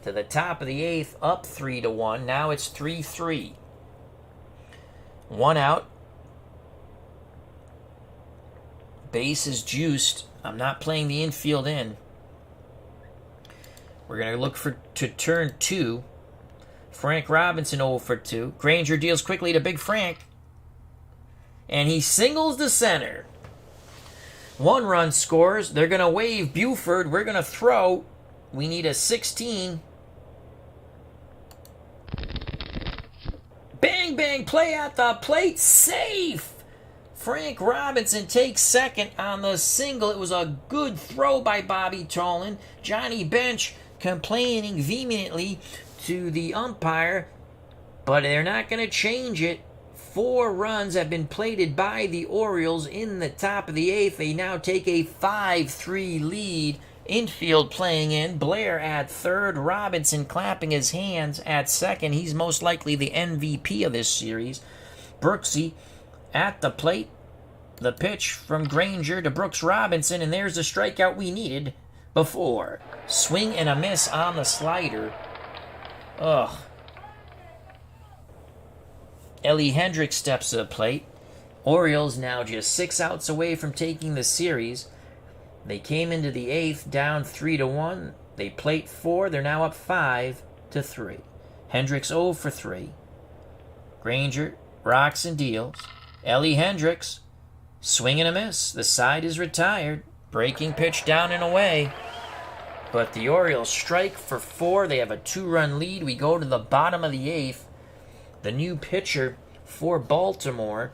to the top of the 8th, up 3-1. Now it's 3-3. 1 out. Base is juiced. I'm not playing the infield in. We're going to look to turn 2. Frank Robinson 0 for 2. Granger deals quickly to Big Frank. And he singles to center. 1 run scores. They're going to wave Buford. We're going to throw. We need a 16. Bang, bang, play at the plate. Safe. Frank Robinson takes second on the single. It was a good throw by Bobby Tolan. Johnny Bench complaining vehemently to the umpire, but they're not going to change it. 4 runs have been plated by the Orioles in the top of the 8th. They now take a 5-3 lead. Infield playing in. Blair at third. Robinson clapping his hands at second. He's most likely the MVP of this series. Brooksy at the plate. The pitch from Granger to Brooks Robinson, and there's the strikeout we needed before. Swing and a miss on the slider. Ugh. Ellie Hendricks steps to the plate. Orioles now just 6 outs away from taking the series. They came into the 8th down 3-1. They plate 4. They're now up 5-3. Hendricks 0 for 3. Granger rocks and deals. Ellie Hendricks, swing and a miss. The side is retired. Breaking pitch down and away. But the Orioles strike for 4. They have a 2-run lead. We go to the bottom of the 8th. The new pitcher for Baltimore,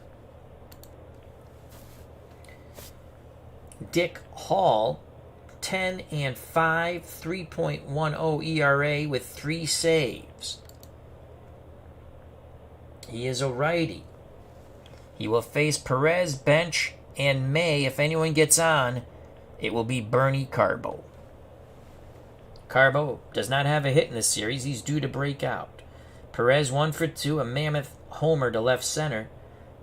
Dick Hall, 10-5, 3.10 ERA with 3 saves. He is a righty. He will face Perez, Bench, and May. If anyone gets on, it will be Bernie Carbo. Carbo does not have a hit in this series. He's due to break out. Perez 1 for 2, a mammoth homer to left center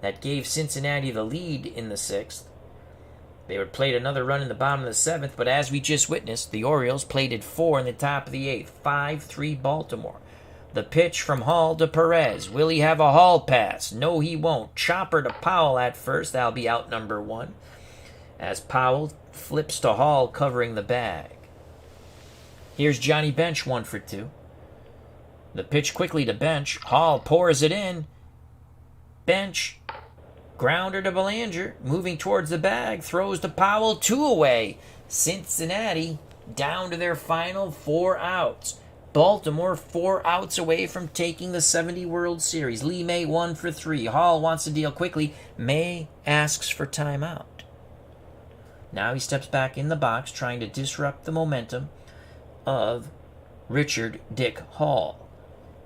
that gave Cincinnati the lead in the 6th. They would play another run in the bottom of the 7th, but as we just witnessed, the Orioles plated 4 in the top of the 8th, 5-3 Baltimore. The pitch from Hall to Perez. Will he have a Hall pass? No, he won't. Chopper to Powell at first. That'll be out number 1. As Powell flips to Hall covering the bag. Here's Johnny Bench 1 for 2. The pitch quickly to Bench. Hall pours it in. Bench. Grounder to Belanger. Moving towards the bag. Throws to Powell. 2 away. Cincinnati down to their final 4 outs. Baltimore 4 outs away from taking the 70 World Series. Lee May 1 for 3. Hall wants to deal quickly. May asks for timeout. Now he steps back in the box trying to disrupt the momentum of Richard Dick Hall.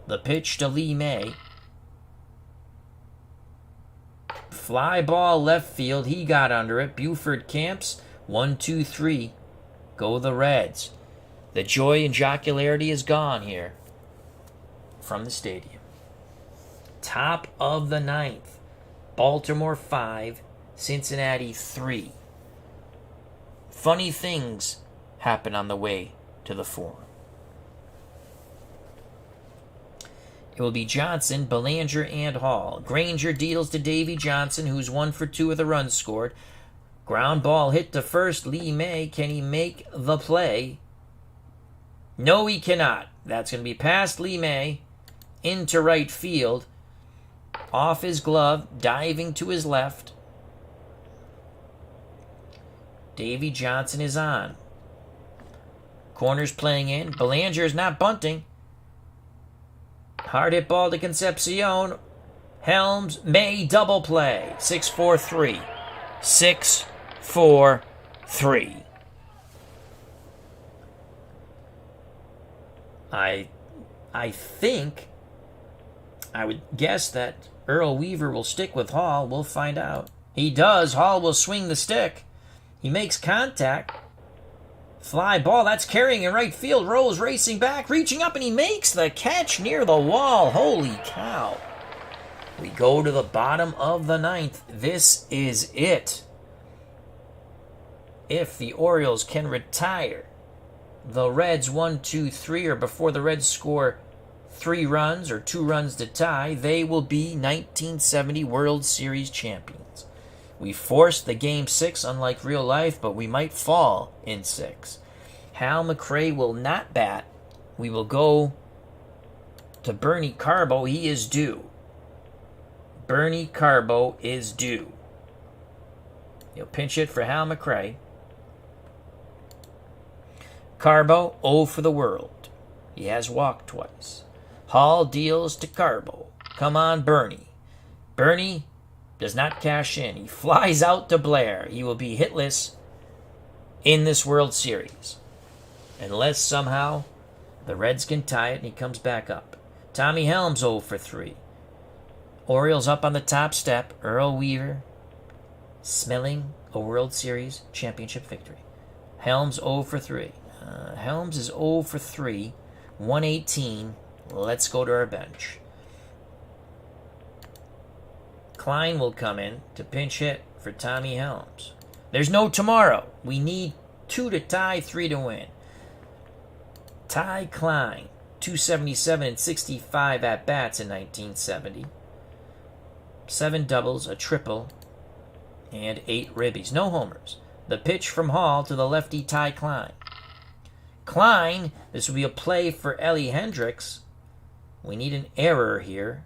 The pitch to Lee May. Fly ball left field. He got under it. Buford camps. 1-2-3. Go the Reds. The joy and jocularity is gone here from the stadium. Top of the 9th. Baltimore 5. Cincinnati 3. Funny things happen on the way to the Forum. It will be Johnson, Belanger, and Hall. Granger deals to Davy Johnson, who's 1 for 2 with a run scored. Ground ball hit to first. Lee May, can he make the play? No, he cannot. That's going to be past Lee May, into right field, off his glove, diving to his left. Davy Johnson is on. Corners playing in. Belanger is not bunting. Hard hit ball to Concepcion. Helms, May, double play. 6-4-3. 6-4-3. I think, I would guess that Earl Weaver will stick with Hall. We'll find out. He does. Hall will swing the stick. He makes contact. Fly ball, that's carrying in right field. Rose racing back, reaching up, and he makes the catch near the wall. Holy cow. We go to the bottom of the 9th. This is it. If the Orioles can retire the Reds 1-2-3, or before the Reds score 3 runs or 2 runs to tie, they will be 1970 World Series champions. We forced the Game 6, unlike real life, but we might fall in 6. Hal McRae will not bat. We will go to Bernie Carbo. He is due. Bernie Carbo is due. He'll pinch hit for Hal McRae. Carbo, 0 for the world. He has walked twice. Hall deals to Carbo. Come on, Bernie. Bernie Does not cash in. He flies out to Blair. He will be hitless in this World Series. Unless somehow the Reds can tie it and he comes back up. Tommy Helms 0 for 3. Orioles up on the top step. Earl Weaver smelling a World Series championship victory. Helms 0 for 3. Helms is 0 for 3. 118. Let's go to our bench. Klein will come in to pinch hit for Tommy Helms. There's no tomorrow. We need 2 to tie, 3 to win. Ty Klein, 277 and 65 at-bats in 1970. 7 doubles, a triple, and 8 ribbies. No homers. The pitch from Hall to the lefty Ty Klein. Klein, this will be a play for Ellie Hendricks. We need an error here.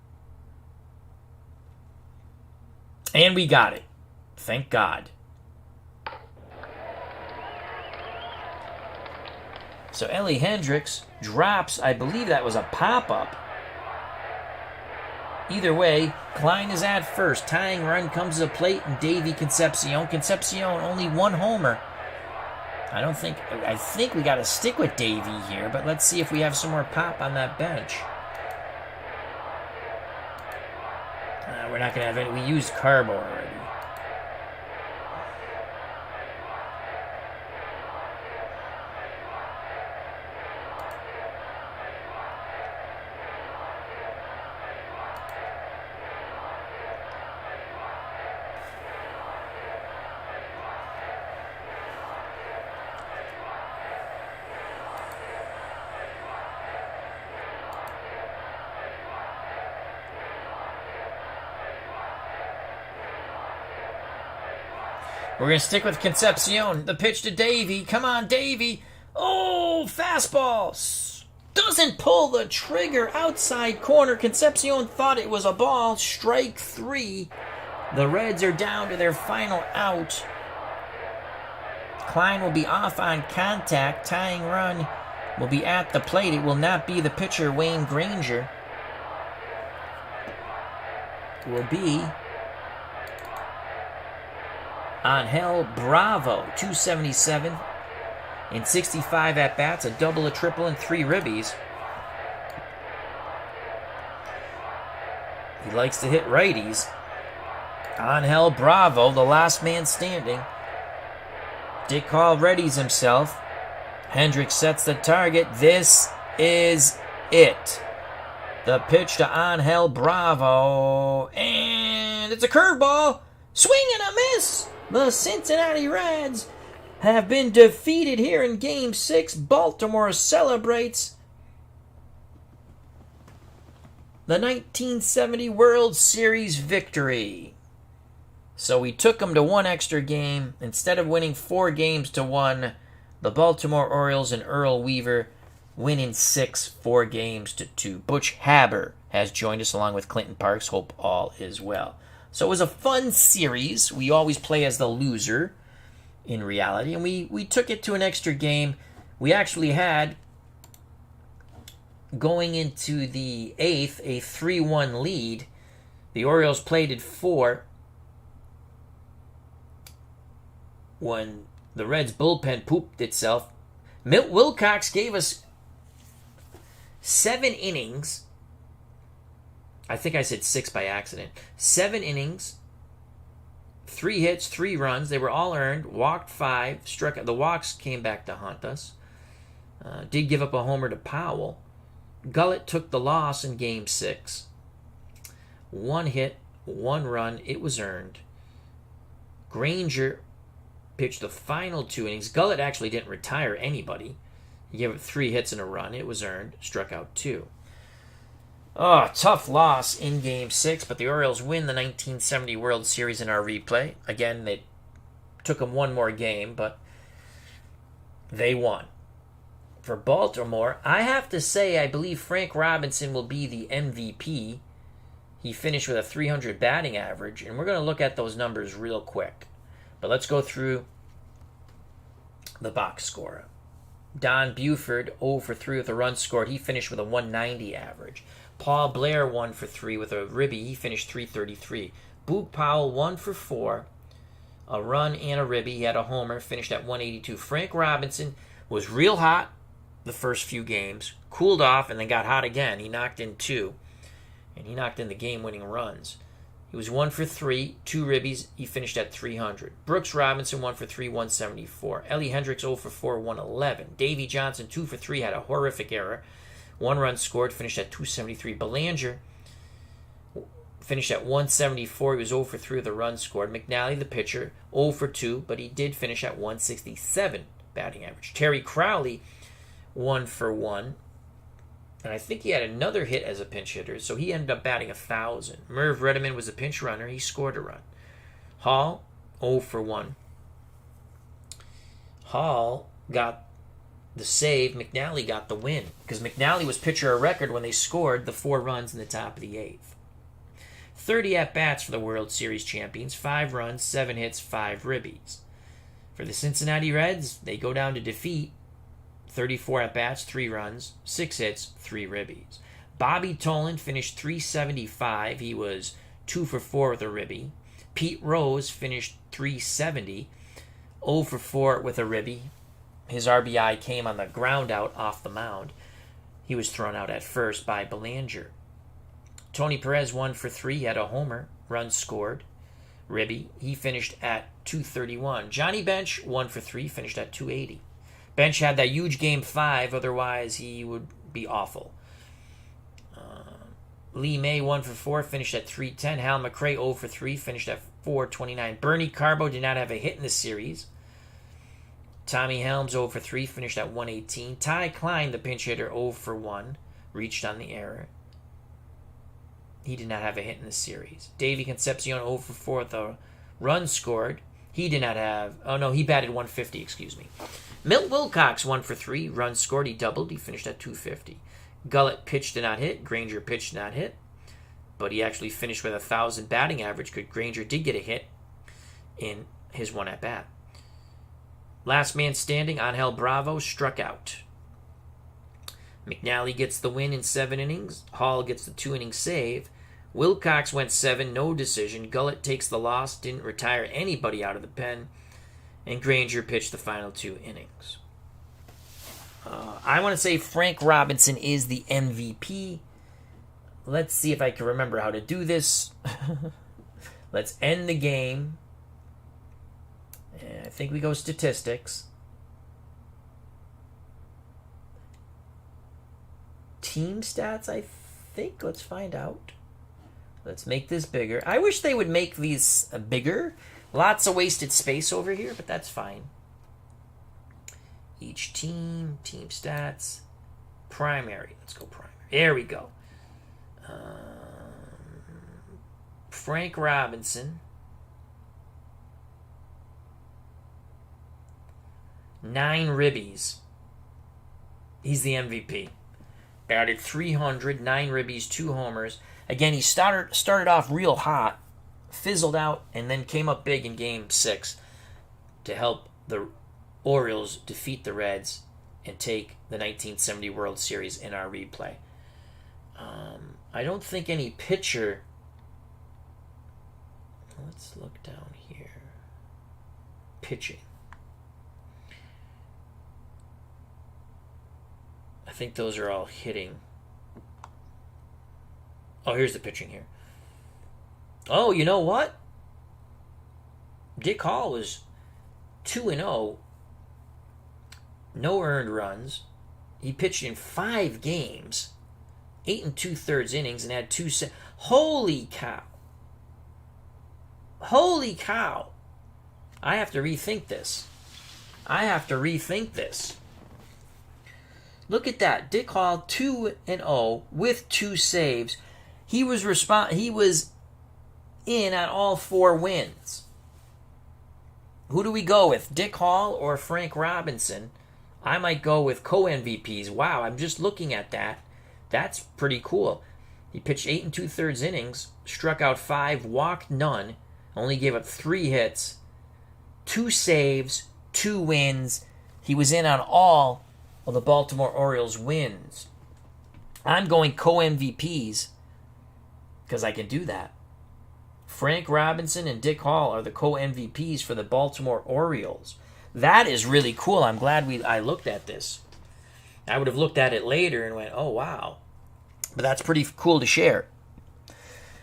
And we got it. Thank God. So Ellie Hendricks drops, I believe that was a pop-up. Either way, Klein is at first. Tying run comes to the plate, and Davey Concepcion. Concepcion only 1 homer. I think we got to stick with Davey here, but let's see if we have some more pop on that bench. We're not going to have any. We used Carbo already. We're going to stick with Concepcion. The pitch to Davey. Come on, Davey. Oh, fastball. Doesn't pull the trigger. Outside corner. Concepcion thought it was a ball. Strike 3. The Reds are down to their final out. Klein will be off on contact. Tying run will be at the plate. It will not be the pitcher, Wayne Granger. It will be Angel Bravo, 277 and 65 at-bats, a double, a triple, and 3 ribbies. He likes to hit righties. Angel Bravo, the last man standing. Dick Hall readies himself. Hendricks sets the target. This is it. The pitch to Angel Bravo, and it's a curveball. Swing and a miss. The Cincinnati Reds have been defeated here in Game 6. Baltimore celebrates the 1970 World Series victory. So we took them to 1 extra game. Instead of winning 4 games to 1, the Baltimore Orioles and Earl Weaver win in 6, 4 games to 2. Butch Haber has joined us along with Clinton Parks. Hope all is well. So it was a fun series. We always play as the loser in reality. And we took it to an extra game. We actually had, going into the 8th, a 3-1 lead. The Orioles played at 4 when the Reds' bullpen pooped itself. Milt Wilcox gave us 7 innings. I think I said 6 by accident. 7 innings, 3 hits, 3 runs. They were all earned. Walked 5, struck out. The walks came back to haunt us. Did give up a homer to Powell. Gullett took the loss in Game 6. 1 hit, 1 run. It was earned. Granger pitched the final 2 innings. Gullett actually didn't retire anybody. He gave up 3 hits and a run. It was earned. Struck out 2. Oh, tough loss in Game 6, but the Orioles win the 1970 World Series in our replay. Again, they took them 1 more game, but they won. For Baltimore, I have to say I believe Frank Robinson will be the MVP. He finished with a .300 batting average, and we're going to look at those numbers real quick. But let's go through the box score. Don Buford, 0 for 3 with a run scored. He finished with a .190 average. Paul Blair, 1 for 3 with a ribby. He finished .333. Boog Powell, 1 for 4. A run and a ribby. He had a homer, finished at 182. Frank Robinson was real hot the first few games, cooled off, and then got hot again. He knocked in 2, and he knocked in the game-winning runs. He was 1 for 3, 2 ribbies. He finished at 300. Brooks Robinson, 1 for 3, 174. Ellie Hendricks, 0 for 4, 111. Davey Johnson, 2 for 3, had a horrific error. 1 run scored, finished at 273. Belanger finished at 174. He was 0 for 3 with a run scored. McNally, the pitcher, 0 for 2, but he did finish at 167 batting average. Terry Crowley, 1 for 1. And I think he had another hit as a pinch hitter, so he ended up batting 1,000. Merv Redeman was a pinch runner. He scored a run. Hall, 0 for 1. Hall got the save. McNally got the win, because McNally was pitcher of record when they scored the 4 runs in the top of the 8th. 30 at-bats for the World Series champions, 5 runs, 7 hits, 5 ribbies. For the Cincinnati Reds, they go down to defeat. 34 at-bats, 3 runs, 6 hits, 3 ribbies. Bobby Tolan finished 375. He was 2 for 4 with a ribby. Pete Rose finished 370, 0 for 4 with a ribby. His RBI came on the ground out off the mound. He was thrown out at first by Belanger. Tony Perez, 1 for 3, he had a homer, run scored, ribby. He finished at 231. Johnny Bench, 1 for 3, finished at 280. Bench had that huge game 5, otherwise he would be awful. Lee May, 1 for 4, finished at 310. Hal McRae, 0 for 3, finished at 429. Bernie Carbo did not have a hit in the series. Tommy Helms, 0 for 3, finished at 118. Ty Klein, the pinch hitter, 0 for 1, reached on the error. He did not have a hit in the series. Davey Concepcion, 0 for 4 with a run scored. He did not have... Oh, no, he batted 150, excuse me. Milt Wilcox, 1 for 3, run scored. He doubled. He finished at 250. Gullett pitched, did not hit. Granger pitched, did not hit. But he actually finished with 1,000 batting average because Granger did get a hit in his one at-bat. Last man standing, Angel Bravo, struck out. McNally gets the win in 7 innings. Hall gets the 2-inning save. Wilcox went 7, no decision. Gullett takes the loss, didn't retire anybody out of the pen. And Granger pitched the final 2 innings. I want to say Frank Robinson is the MVP. Let's see if I can remember how to do this. Let's end the game. I think we go statistics. Team stats, I think. Let's find out. Let's make this bigger. I wish they would make these bigger. Lots of wasted space over here, but that's fine. Each team stats, primary. Let's go primary. There we go. Frank Robinson, 9 ribbies. He's the MVP. Batted 300, 9 ribbies, 2 homers. Again, he started off real hot, fizzled out, and then came up big in Game 6 to help the Orioles defeat the Reds and take the 1970 World Series in our replay. I don't think any pitcher... Let's look down here. Pitching. I think those are all hitting. Oh, here's the pitching here. Oh, you know what? Dick Hall was 2-0. No earned runs. He pitched in 5 games, 8 2/3 innings, and had 2 Holy cow. Holy cow. I have to rethink this. Look at that. Dick Hall, 2-0 with 2 saves. He was in on all 4 wins. Who do we go with? Dick Hall or Frank Robinson? I might go with co-MVPs. Wow, I'm just looking at that. That's pretty cool. He pitched 8 2/3 innings, struck out 5, walked none, only gave up 3 hits, 2 saves, 2 wins. He was in on all of the Baltimore Orioles wins. I'm going co-MVPs because I can do that. Frank Robinson and Dick Hall are the co-MVPs for the Baltimore Orioles. That is really cool. I'm glad I looked at this. I would have looked at it later and went, oh, wow. But that's pretty cool to share.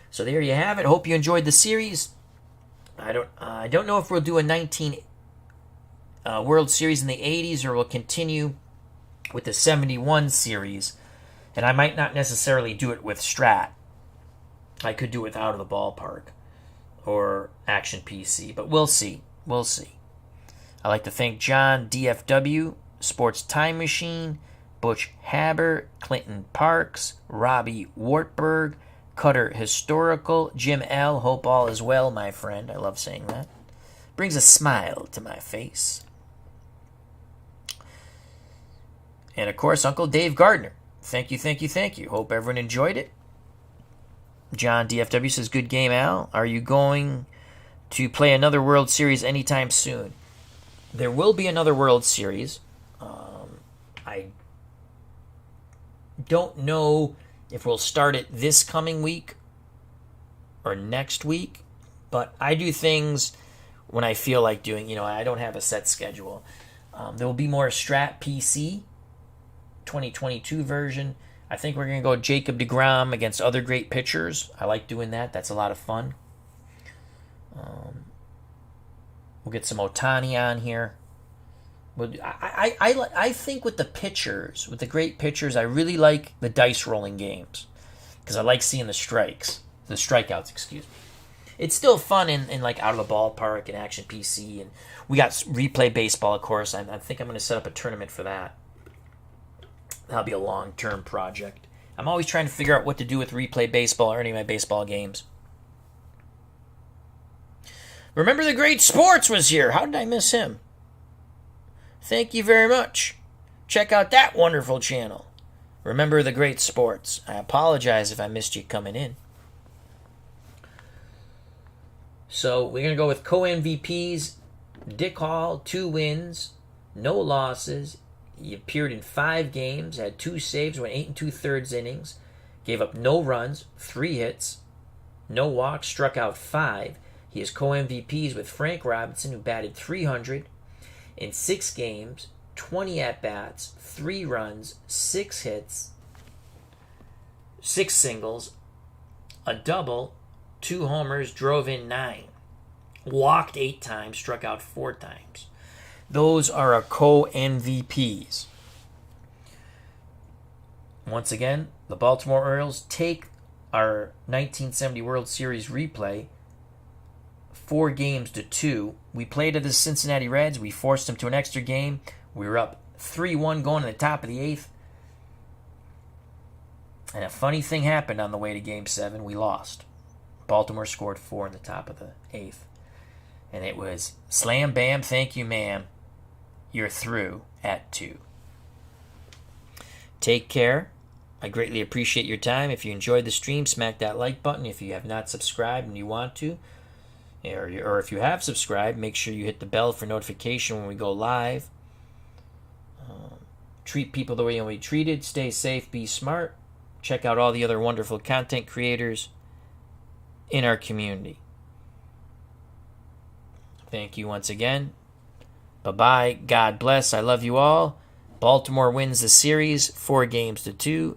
So there you have it. Hope you enjoyed the series. I don't know if we'll do a 19 World Series in the 80s or we'll continue with the 71 series. And I might not necessarily do it with Strat. I could do it with Out of the Ballpark or Action PC, but we'll see. We'll see. I'd like to thank John, DFW, Sports Time Machine, Butch Haber, Clinton Parks, Robbie Wartberg, Cutter Historical, Jim L. Hope all is well, my friend. I love saying that. Brings a smile to my face. And, of course, Uncle Dave Gardner. Thank you, thank you, thank you. Hope everyone enjoyed it. John DFW says, good game, Al. Are you going to play another World Series anytime soon? There will be another World Series. I don't know if we'll start it this coming week or next week, but I do things when I feel like doing, I don't have a set schedule. There will be more Strat PC 2022 version. I think we're going to go Jacob deGrom against other great pitchers. I like doing that. That's a lot of fun. We'll get some Ohtani on here. I think with the pitchers, with the great pitchers, I really like the dice rolling games because I like seeing the strikeouts, excuse me. It's still fun in like Out of the Ballpark and Action PC, and we got Replay Baseball, of course. I think I'm going to set up a tournament for that. That'll be a long-term project. I'm always trying to figure out what to do with Replay Baseball or any of my baseball games. Remember the Great Sports was here. How did I miss him? Thank you very much. Check out that wonderful channel. Remember the Great Sports. I apologize if I missed you coming in. So we're going to go with co-MVPs. Dick Hall, 2 wins, no losses. He appeared in 5 games, had 2 saves, went 8 2/3 innings, gave up no runs, 3 hits, no walks, struck out 5. He is co-MVPs with Frank Robinson, who batted .300 in 6 games, 20 at-bats, 3 runs, 6 hits, 6 singles, a double, 2 homers, drove in 9, walked 8 times, struck out 4 times. Those are our co-MVPs. Once again, the Baltimore Orioles take our 1970 World Series replay 4 games to 2. We played at the Cincinnati Reds. We forced them to an extra game. We were up 3-1 going to the top of the 8th. And a funny thing happened on the way to Game 7. We lost. Baltimore scored 4 in the top of the 8th. And it was slam, bam, thank you, ma'am. You're through at 2. Take care. I greatly appreciate your time. If you enjoyed the stream, smack that like button. If you have not subscribed and you want to, or if you have subscribed, make sure you hit the bell for notification when we go live. Treat people the way you want to be treated. Stay safe. Be smart. Check out all the other wonderful content creators in our community. Thank you once again. Bye-bye. God bless. I love you all. Baltimore wins the series 4 games to 2.